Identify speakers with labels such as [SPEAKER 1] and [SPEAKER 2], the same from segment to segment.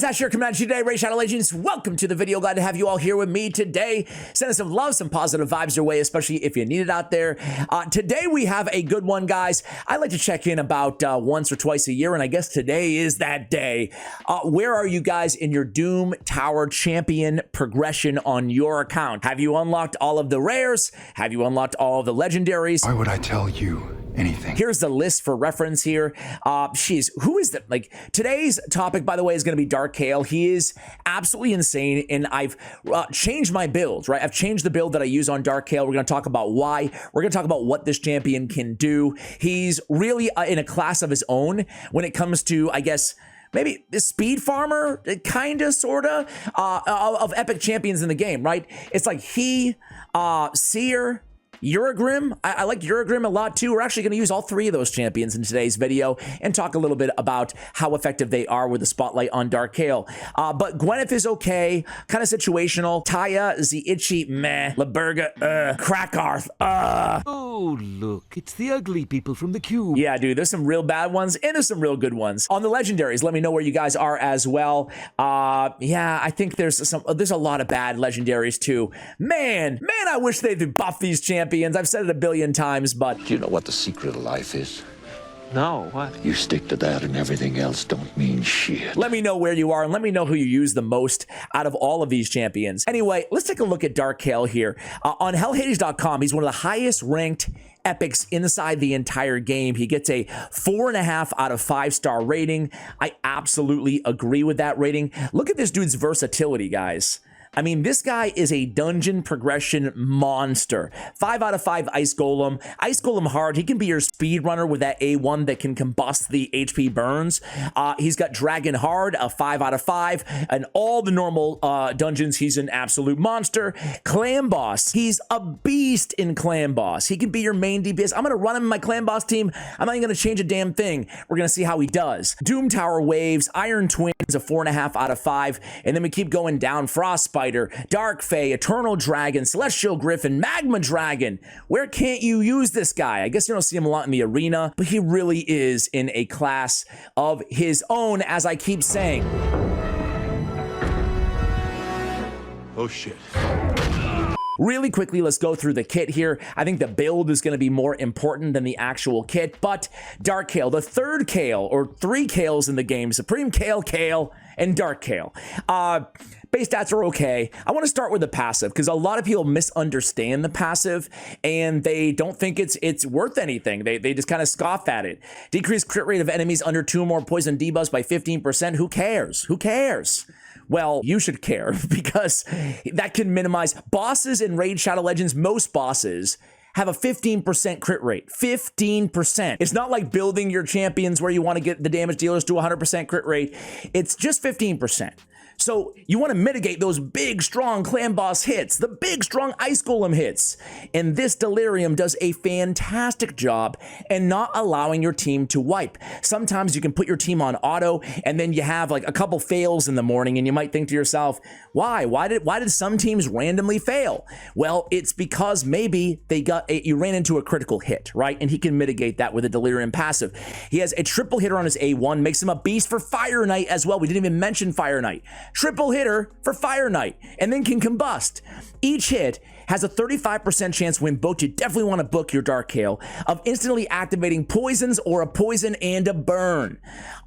[SPEAKER 1] Ash here coming at you today, Ray Shadow Legends. Welcome to the video. Glad to have you all here with me today. Send us some love, some positive vibes your way, especially if you need it out there. Today we have a good one, guys. I like to check in about once or twice a year, and I guess today is that day. Where are you guys in your Doom Tower champion progression on your account? Have you unlocked all of the rares? Have you unlocked all of the legendaries?
[SPEAKER 2] Why would I tell you anything?
[SPEAKER 1] Here's the list for reference here. Who is that? Like, today's topic, by the way, is going to be Dark Kael. He is absolutely insane, and I've changed my build, right? I've changed the build that I use on Dark Kael. We're going to talk about why. We're going to talk about what this champion can do. He's really in a class of his own when it comes to, I guess, maybe the speed farmer, kinda, sorta, of epic champions in the game, right? It's like he, Seer, Uragrim. I like Uragrim a lot too. We're actually going to use all three of those champions in today's video and talk a little bit about how effective they are with the spotlight on Dark Kael. But Gwyneth is okay, kind of situational. Taya, Ziichi, meh. Laberga, Krakarth,
[SPEAKER 3] Oh, look, it's the ugly people from the cube.
[SPEAKER 1] Yeah, dude, there's some real bad ones and there's some real good ones. On the legendaries, let me know where you guys are as well. Yeah, I think there's a lot of bad legendaries too. Man, I wish they'd buff these champions. I've said it a billion times, but
[SPEAKER 4] Do you know what the secret of life is?
[SPEAKER 3] No, what?
[SPEAKER 4] You stick to that and everything else don't mean shit.
[SPEAKER 1] let me know where you are and let me know who you use the most out of all of these champions. Anyway, let's take a look at Dark Kael here. On hellhades.com, he's one of the highest ranked epics inside the entire game. He gets a 4.5 out of 5-star rating. I absolutely agree with that rating. Look at this dude's versatility, guys. I mean, this guy is a dungeon progression monster. 5 out of 5 Ice Golem. Ice Golem hard. He can be your speedrunner with that A1 that can combust the HP burns. He's got Dragon hard, a 5 out of 5. And all the normal dungeons, he's an absolute monster. Clan Boss. He's a beast in Clan Boss. He can be your main DPS. I'm going to run him in my Clan Boss team. I'm not even going to change a damn thing. We're going to see how he does. Doom Tower Waves. Iron Twins, a 4.5 out of 5. And then we keep going down. Frostbite, Dark Fae, Eternal Dragon, Celestial Griffin, Magma Dragon. Where can't you use this guy? I guess you don't see him a lot in the arena, but he really is in a class of his own, as I keep saying.
[SPEAKER 3] Oh, shit.
[SPEAKER 1] Really quickly, let's go through the kit here. I think the build is going to be more important than the actual kit, but Dark Kael, the third Kael, or 3 Kaels in the game, Supreme Kael, and Dark Kael. Base stats are okay. I want to start with the passive because a lot of people misunderstand the passive and they don't think it's worth anything. They just kind of scoff at it. Decreased crit rate of enemies under 2 or more poison debuffs by 15%. Who cares? Who cares? Well, you should care because that can minimize bosses in Raid Shadow Legends. Most bosses have a 15% crit rate. 15%. It's not like building your champions where you want to get the damage dealers to 100% crit rate. It's just 15%. So you want to mitigate those big, strong Clan Boss hits, the big, strong Ice Golem hits. And this Delirium does a fantastic job in not allowing your team to wipe. Sometimes you can put your team on auto and then you have like a couple fails in the morning and you might think to yourself, why? Why did some teams randomly fail? Well, it's because maybe you ran into a critical hit, right? And he can mitigate that with a Delirium passive. He has a triple hitter on his A1, makes him a beast for Fire Knight as well. We didn't even mention Fire Knight. Triple hitter for Fire Knight, and then can combust. Each hit has a 35% chance when booked. You definitely want to book your Dark Kael of instantly activating poisons or a poison and a burn.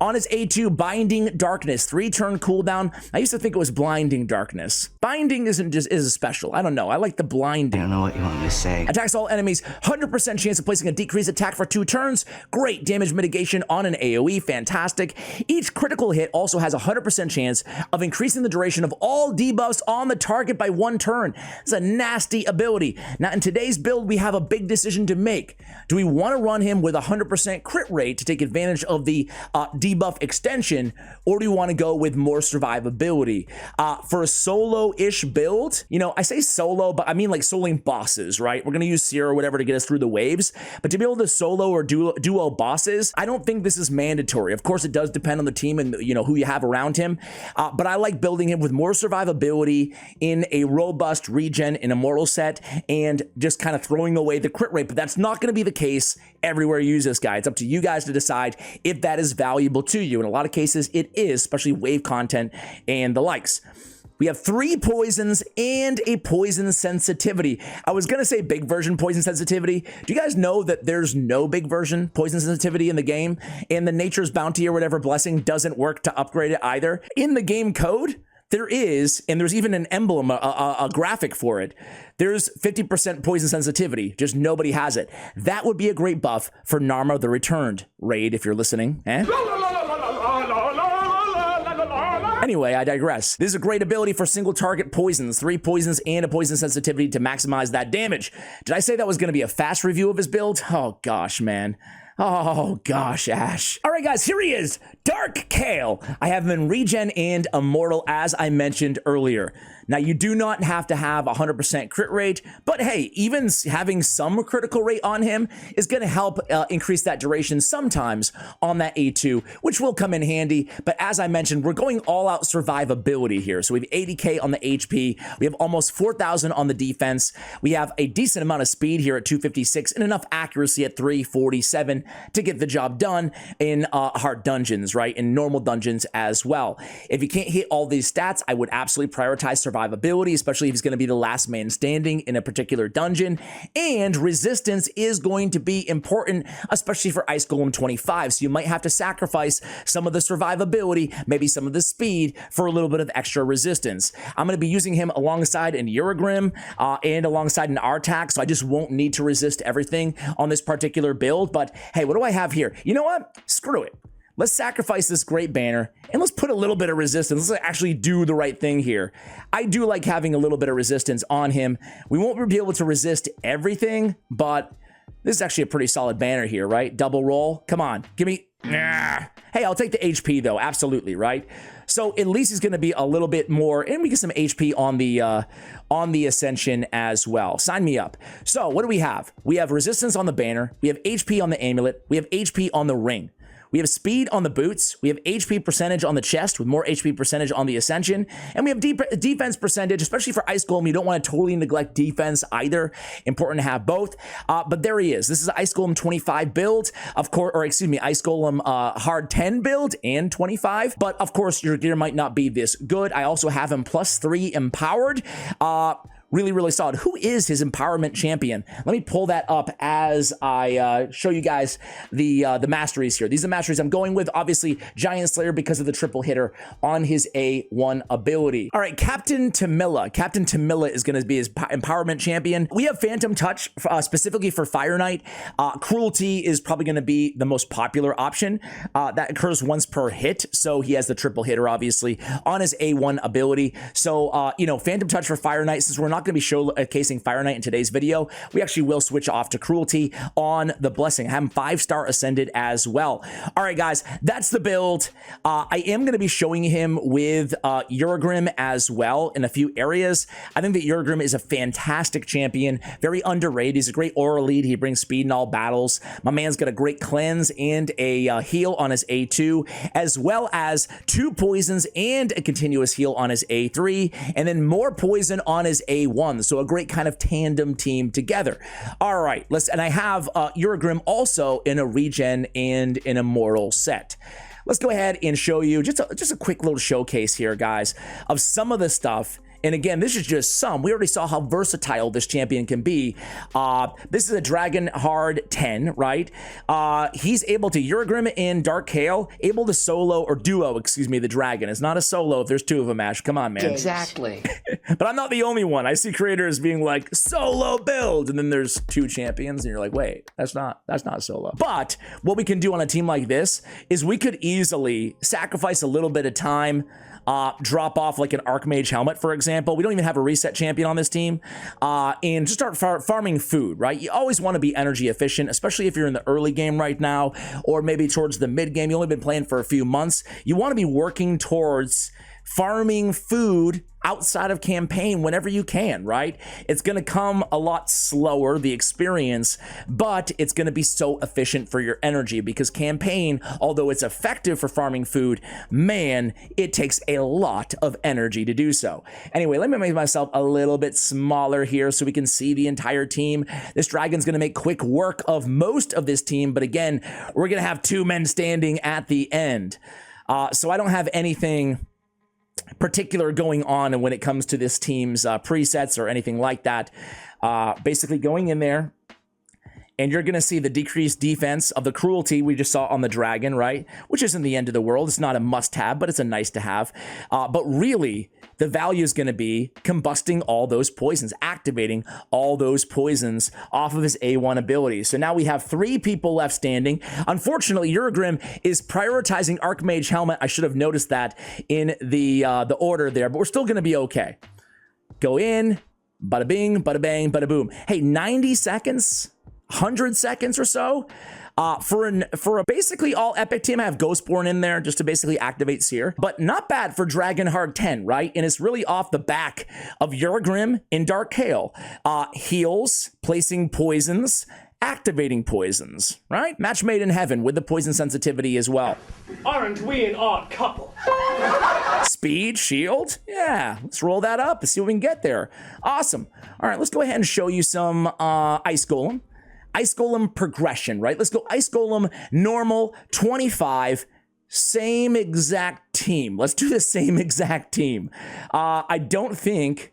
[SPEAKER 1] On his A2, Binding Darkness, 3-turn cooldown. I used to think it was Blinding Darkness. Binding is a special. I don't know. I like the Blinding.
[SPEAKER 3] I don't know what you want me to say.
[SPEAKER 1] Attacks all enemies, 100% chance of placing a decreased attack for 2 turns. Great damage mitigation on an AoE, fantastic. Each critical hit also has a 100% chance of increasing the duration of all debuffs on the target by 1 turn. It's a nasty ability. Now, in today's build, we have a big decision to make. Do we want to run him with a 100% crit rate to take advantage of the debuff extension, or do we want to go with more survivability? For a solo-ish build, you know, I say solo, but I mean like soloing bosses, right? We're going to use Seer or whatever to get us through the waves, but to be able to solo or duo bosses, I don't think this is mandatory. Of course, it does depend on the team and, you know, who you have around him, but I like building him with more survivability in a robust regen in a more immortal set and just kind of throwing away the crit rate, but that's not going to be the case everywhere you use this guy. It's up to you guys to decide if that is valuable to you. In a lot of cases, it is, especially wave content and the likes. We have 3 poisons and a poison sensitivity. I was going to say big version poison sensitivity. Do you guys know that there's no big version poison sensitivity in the game? And the Nature's Bounty or whatever blessing doesn't work to upgrade it either. In the game code, there is, and there's even an emblem, a graphic for it. There's 50% poison sensitivity, just nobody has it. That would be a great buff for Narma the Returned raid if you're listening. Anyway, I digress. This is a great ability for single target poisons, 3 poisons and a poison sensitivity to maximize that damage. Did I say that was going to be a fast review of his build? Oh gosh, man. Oh gosh, Ash. All right, guys, here he is, Dark Kael. I have him in regen and immortal, as I mentioned earlier. Now, you do not have to have 100% crit rate, but hey, even having some critical rate on him is going to help increase that duration sometimes on that A2, which will come in handy. But as I mentioned, we're going all out survivability here. So we have 80k on the HP. We have almost 4,000 on the defense. We have a decent amount of speed here at 256 and enough accuracy at 347 to get the job done in hard dungeons, right? In normal dungeons as well. If you can't hit all these stats, I would absolutely prioritize survivability, especially if he's going to be the last man standing in a particular dungeon. And resistance is going to be important, especially for Ice Golem 25. So you might have to sacrifice some of the survivability, maybe some of the speed for a little bit of extra resistance. I'm going to be using him alongside an Uragrim and alongside an Artak, so I just won't need to resist everything on this particular build. But hey, what do I have here? You know what? Screw it. Let's sacrifice this great banner and let's put a little bit of resistance. Let's actually do the right thing here. I do like having a little bit of resistance on him. We won't be able to resist everything, but this is actually a pretty solid banner here, right? Double roll. Come on, give me. Nah. Hey, I'll take the HP though. Absolutely, right? So at least he's going to be a little bit more, and we get some HP on the Ascension as well. Sign me up. So what do we have? We have resistance on the banner. We have HP on the amulet. We have HP on the ring. We have speed on the boots. We have HP percentage on the chest with more HP percentage on the Ascension. And we have defense percentage, especially for Ice Golem. You don't want to totally neglect defense either. Important to have both. But there he is. This is Ice Golem 25 build, of course, or excuse me, Ice Golem hard 10 build and 25. But of course, your gear might not be this good. I also have him +3 empowered. Really, really solid. Who is his empowerment champion? Let me pull that up as I show you guys the masteries here. These are the masteries I'm going with. Obviously, Giant Slayer because of the triple hitter on his A1 ability. All right, Captain Tamilla. Captain Tamilla is going to be his empowerment champion. We have Phantom Touch specifically for Fire Knight. Cruelty is probably going to be the most popular option. That occurs once per hit, so he has the triple hitter, obviously, on his A1 ability. So, you know, Phantom Touch for Fire Knight, since we're not going to be showcasing Fire Knight in today's video, we actually will switch off to Cruelty on the Blessing. Have him 5-star ascended as well. All right, guys, that's the build. I am going to be showing him with Uragrim as well in a few areas. I think that Uragrim is a fantastic champion, very underrated. He's a great aura lead. He brings speed in all battles. My man's got a great cleanse and a heal on his A2, as well as 2 poisons and a continuous heal on his A3, and then more poison on his A1. So a great kind of tandem team together. All right, and I have Uragrim also in a regen and an immortal set. Let's go ahead and show you just a quick little showcase here, guys, of some of the stuff. And again, this is just some. We already saw how versatile this champion can be. This is a Dragon Hard 10, right? He's able to, Uragrim and Dark Kael, able to solo, or duo, excuse me, the Dragon. It's not a solo if there's 2 of them, Ash. Come on, man.
[SPEAKER 5] Exactly.
[SPEAKER 1] But I'm not the only one. I see creators being like, solo build, and then there's 2 champions, and you're like, wait, that's not solo. But what we can do on a team like this is we could easily sacrifice a little bit of time, drop off like an Archmage helmet, for example. We don't even have a reset champion on this team, and just start farming food, right? You always want to be energy efficient, especially if you're in the early game right now, or maybe towards the mid game. You've only been playing for a few months. You want to be working towards farming food outside of campaign whenever you can, right? It's going to come a lot slower, the experience, but it's going to be so efficient for your energy because campaign, although it's effective for farming food, man, it takes a lot of energy to do so. Anyway, let me make myself a little bit smaller here so we can see the entire team. This dragon's going to make quick work of most of this team, but again, we're going to have 2 men standing at the end. So I don't have anything particular going on when it comes to this team's presets or anything like that. Basically going in there, and you're going to see the decreased defense of the cruelty we just saw on the dragon, right? Which isn't the end of the world. It's not a must-have, but it's a nice to have. But really, the value is going to be combusting all those poisons, activating all those poisons off of his A1 ability. So now we have 3 people left standing. Unfortunately, Eurogrim is prioritizing Archmage Helmet. I should have noticed that in the order there, but we're still going to be okay. Go in, bada bing, bada bang, bada boom. Hey, 90 seconds? 100 seconds or so for a basically all epic team. I have Ghostborn in there just to basically activate Seer, but not bad for Dragonheart 10, right? And it's really off the back of Eurogrim in Dark Kael. Heals, placing poisons, activating poisons, right? Match made in heaven with the poison sensitivity as well.
[SPEAKER 5] Aren't we an odd couple?
[SPEAKER 1] Speed, shield, yeah, let's roll that up and see what we can get there. Awesome. All right, let's go ahead and show you some Ice Golem. Ice Golem progression, right? Let's go Ice Golem normal 25, same exact team. Let's do the same exact team. I don't think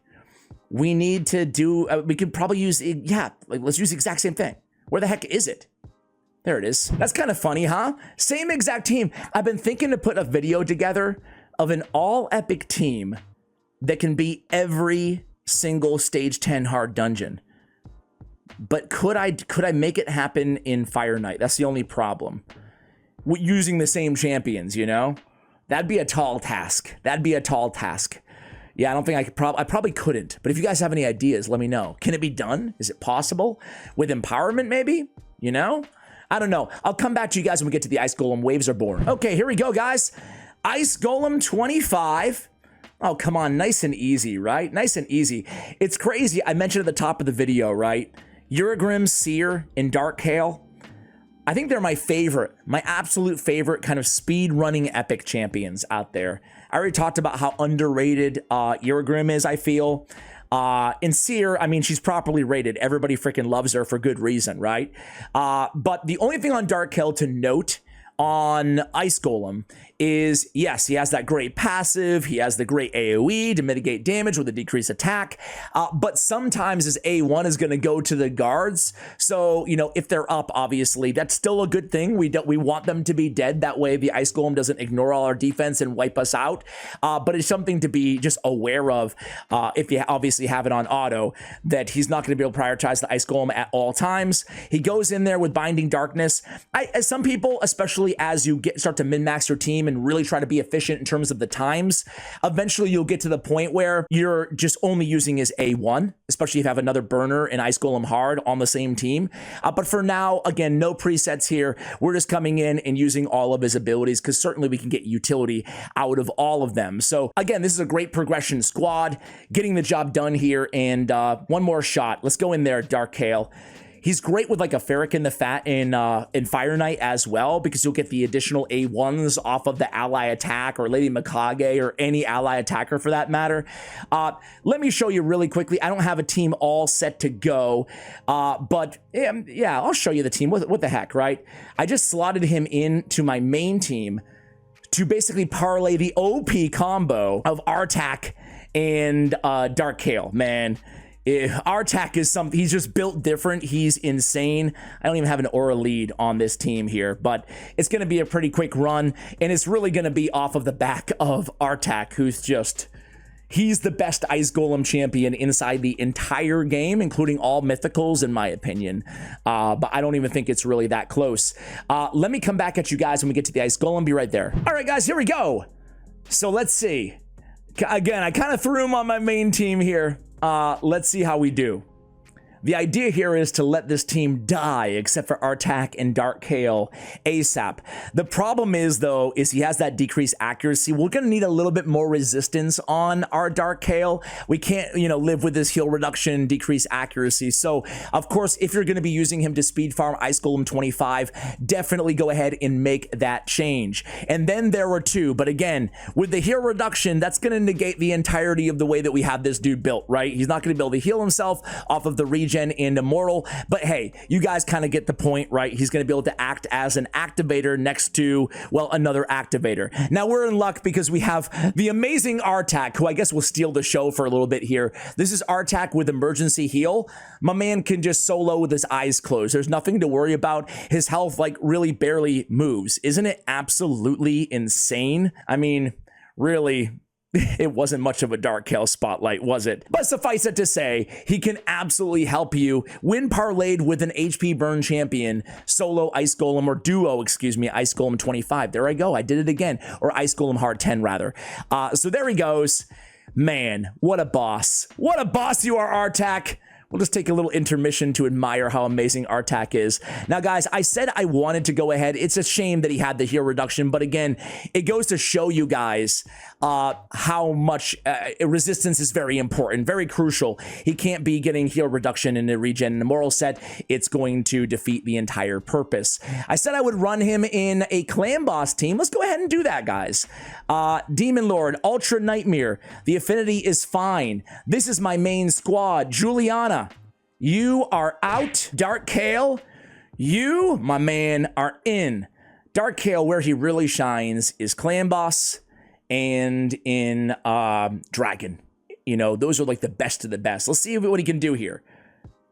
[SPEAKER 1] we need to do, we could probably use, yeah, like let's use the exact same thing. Where the heck is it? There it is. That's kind of funny, huh? Same exact team. I've been thinking to put a video together of an all epic team that can beat every single stage 10 hard dungeon. But could I make it happen in Fire Knight? That's the only problem. Using the same champions, you know? That'd be a tall task. That'd be a tall task. Yeah, I don't think I could I probably couldn't. But if you guys have any ideas, let me know. Can it be done? Is it possible? With empowerment, maybe? You know? I don't know. I'll come back to you guys when we get to the Ice Golem. Waves are born. Okay, here we go, guys. Ice Golem 25. Oh, come on. Nice and easy, right? Nice and easy. It's crazy. I mentioned at the top of the video, right? Eurogrim, Seer, and Dark Kael. I think they're my favorite, my absolute favorite kind of speed running epic champions out there. I already talked about how underrated Eurogrim is, I feel. In Seer, I mean, she's properly rated. Everybody freaking loves her for good reason, right? But the only thing on Dark Kael to note on Ice Golem is, yes, he has that great passive, he has the great AoE to mitigate damage with a decreased attack, but sometimes his A1 is going to go to the guards, so, you know, if they're up, obviously, that's still a good thing. We want them to be dead, that way the Ice Golem doesn't ignore all our defense and wipe us out, but it's something to be just aware of if you obviously have it on auto, that he's not going to be able to prioritize the Ice Golem at all times. He goes in there with Binding Darkness. As some people, especially as you start to min-max your team and really try to be efficient in terms of the times, eventually you'll get to the point where you're just only using his A1, especially if you have another burner and Ice Golem hard on the same team. But for now, again, no presets here. We're just coming in and using all of his abilities because certainly we can get utility out of all of them. So again, this is a great progression squad, getting the job done here. And one more shot. Let's go in there, Dark Kael. He's great with like a Ferric in the Fat in Fire Knight as well, because you'll get the additional A1s off of the ally attack, or Lady Mikage, or any ally attacker for that matter. Let me show you really quickly. I don't have a team all set to go, but yeah, I'll show you the team. What the heck, right? I just slotted him into my main team to basically parlay the OP combo of Artak and Dark Kael, man. Artak is something, he's just built different. He's insane. I don't even have an aura lead on this team here, but it's going to be a pretty quick run, and it's really going to be off of the back of Artak, who's just, he's the best Ice Golem champion inside the entire game, including all mythicals, in my opinion. But I don't even think it's really that close. Let me come back at you guys when we get to the Ice Golem. Be right there. All right, guys, here we go. So let's see. Again, I kind of threw him on my main team here. Let's see how we do. The idea here is to let this team die, except for Artak and Dark Kael ASAP. The problem is, though, is he has that decreased accuracy. We're going to need a little bit more resistance on our Dark Kael. We can't, live with this heal reduction, decreased accuracy. So, of course, if you're going to be using him to speed farm Ice Golem 25, definitely go ahead and make that change. And then there were two. But again, with the heal reduction, that's going to negate the entirety of the way that we have this dude built, right? He's not going to be able to heal himself off of the regen and immortal. But hey, you guys kind of get the point, right? He's going to be able to act as an activator next to, well, another activator. Now we're in luck because we have the amazing Artak, who I guess will steal the show for a little bit here. This is Artak with emergency heal. My man can just solo with his eyes closed. There's nothing to worry about. His health like really barely moves. Isn't it absolutely insane? I mean, really, it wasn't much of a Dark Kael spotlight, was it? But suffice it to say, he can absolutely help you when parlayed with an HP burn champion, solo Ice Golem, or duo, excuse me, Ice Golem 25. There I go. I did it again. Or Ice Golem Hard 10, rather. So there he goes. Man, what a boss. What a boss you are, Artak. We'll just take a little intermission to admire how amazing Artak is. Now, guys, I said I wanted to go ahead. It's a shame that he had the heal reduction, but again, it goes to show you guys how much resistance is very important, very crucial. He can't be getting heal reduction in the regen and immortal set. It's going to defeat the entire purpose. I said I would run him in a clan boss team. Let's go ahead and do that, guys. Demon Lord, Ultra Nightmare. The affinity is fine. This is my main squad. Juliana, you are out. Dark Kael, you, my man, are in. Dark Kael, where he really shines is clan boss and in dragon. Those are like the best of the best. Let's see what he can do here.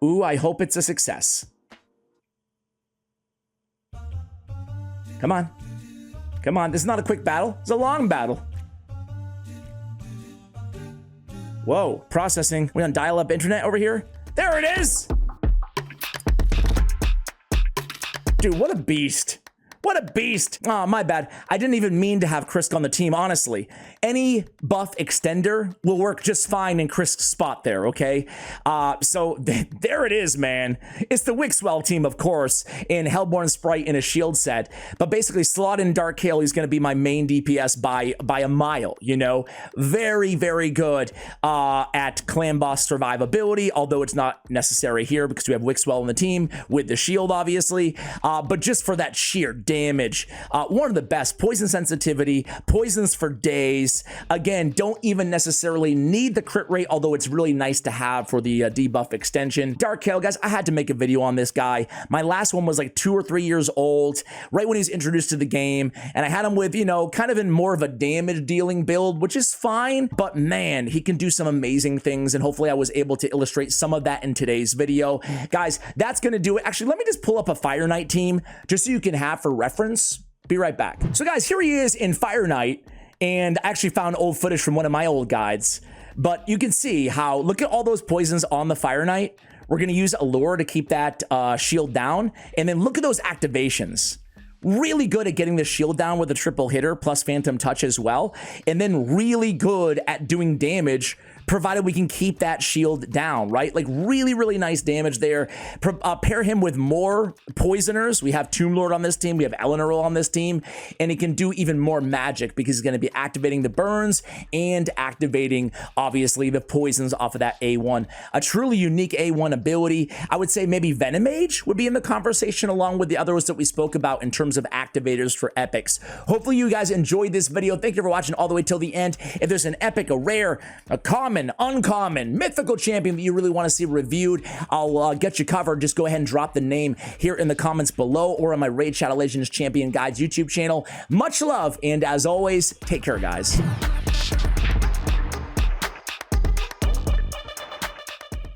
[SPEAKER 1] Ooh, I hope it's a success. Come on. Come on, this is not a quick battle. It's a long battle. Whoa, processing. We on dial-up internet over here? There it is! Dude, what a beast. What a beast. Oh, my bad. I didn't even mean to have Krisk on the team, honestly. Any buff extender will work just fine in Krisk's spot there, okay? So there it is, man. It's the Wixwell team, of course, in Hellborn Sprite in a shield set. But basically, slot in Dark Kael, he's going to be my main DPS by a mile, Very, very good at clan boss survivability, although it's not necessary here because we have Wixwell on the team with the shield, obviously. But just for that sheer damage, one of the best. Poison sensitivity, poisons for days. Again, don't even necessarily need the crit rate, although it's really nice to have for the debuff extension. Dark Kael, guys, I had to make a video on this guy. My last one was like 2 or 3 years old, right when he was introduced to the game, and I had him with, kind of in more of a damage dealing build, which is fine, but man, he can do some amazing things, and hopefully I was able to illustrate some of that in today's video. Guys, that's gonna do it. Actually, let me just pull up a Fire Knight team, just so you can have for reference. Be right back. So guys, here he is in Fire Knight, and I actually found old footage from one of my old guides, but you can see how, look at all those poisons on the Fire Knight. We're gonna use Allure to keep that shield down, and then look at those activations. Really good at getting the shield down with a triple hitter plus Phantom Touch as well, and then really good at doing damage provided we can keep that shield down, right? Like really, really nice damage there. Pair him with more poisoners. We have Tomb Lord on this team. We have Eleanor on this team, and he can do even more magic because he's going to be activating the burns and activating, obviously, the poisons off of that A1. A truly unique A1 ability. I would say maybe Venom Mage would be in the conversation along with the others that we spoke about in terms of activators for epics. Hopefully you guys enjoyed this video. Thank you for watching all the way till the end. If there's an epic, a rare, a common, uncommon, mythical champion that you really want to see reviewed, I'll get you covered. Just go ahead and drop the name here in the comments below or on my Raid Shadow Legends Champion Guides YouTube channel. Much love, and as always, take care, guys.